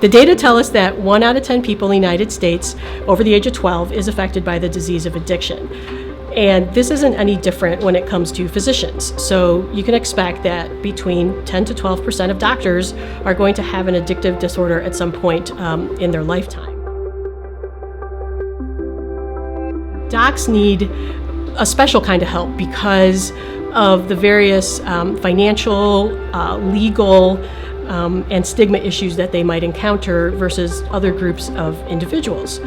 The data tell us that 1 out of 10 people in the United States over the age of 12 is affected by the disease of addiction. And this isn't any different when it comes to physicians. So you can expect that between 10 to 12% of doctors are going to have an addictive disorder at some point in their lifetime. Docs need a special kind of help because of the various financial, legal, and stigma issues that they might encounter versus other groups of individuals.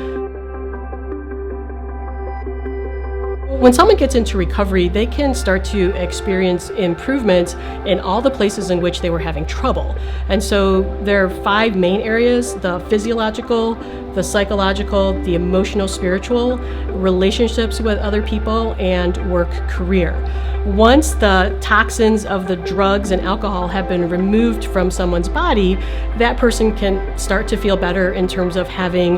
When someone gets into recovery, they can start to experience improvements in all the places in which they were having trouble. And so there are 5 main areas: the physiological, the psychological, the emotional, spiritual, relationships with other people, and work career. Once the toxins of the drugs and alcohol have been removed from someone's body, that person can start to feel better in terms of having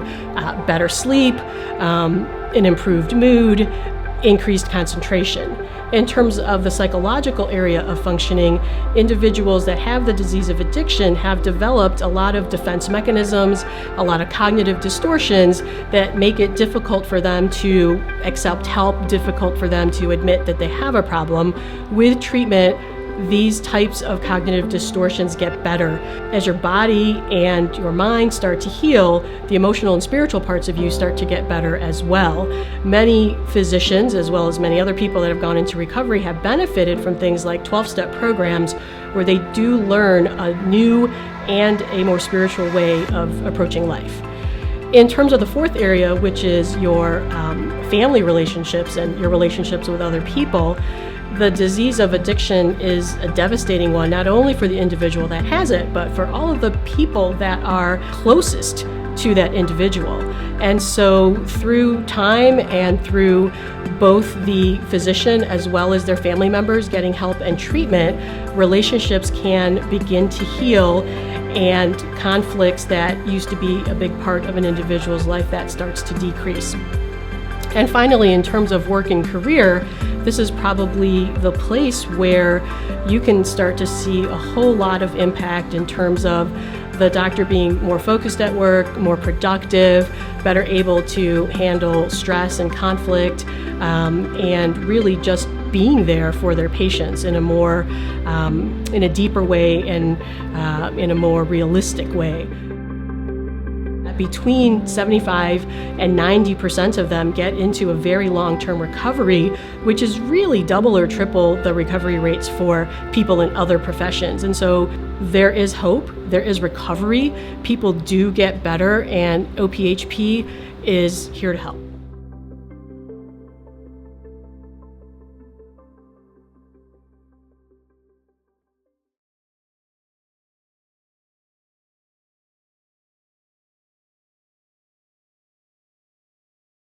better sleep, an improved mood, increased concentration. In terms of the psychological area of functioning, individuals that have the disease of addiction have developed a lot of defense mechanisms, a lot of cognitive distortions that make it difficult for them to accept help, difficult for them to admit that they have a problem. With treatment, these types of cognitive distortions get better. As your body and your mind start to heal, the emotional and spiritual parts of you start to get better as well. Many physicians, as well as many other people that have gone into recovery, have benefited from things like 12-step programs where they do learn a new and a more spiritual way of approaching life. In terms of the 4th area, which is your family relationships and your relationships with other people, the disease of addiction is a devastating one, not only for the individual that has it, but for all of the people that are closest to that individual. And so through time and through both the physician as well as their family members getting help and treatment, relationships can begin to heal, and conflicts that used to be a big part of an individual's life, that starts to decrease. And finally, in terms of work and career, this is probably the place where you can start to see a whole lot of impact in terms of the doctor being more focused at work, more productive, better able to handle stress and conflict, and really just being there for their patients in a more, in a deeper way and in a more realistic way. Between 75 and 90% of them get into a very long-term recovery, which is really double or triple the recovery rates for people in other professions. And so there is hope, there is recovery, people do get better, and OPHP is here to help.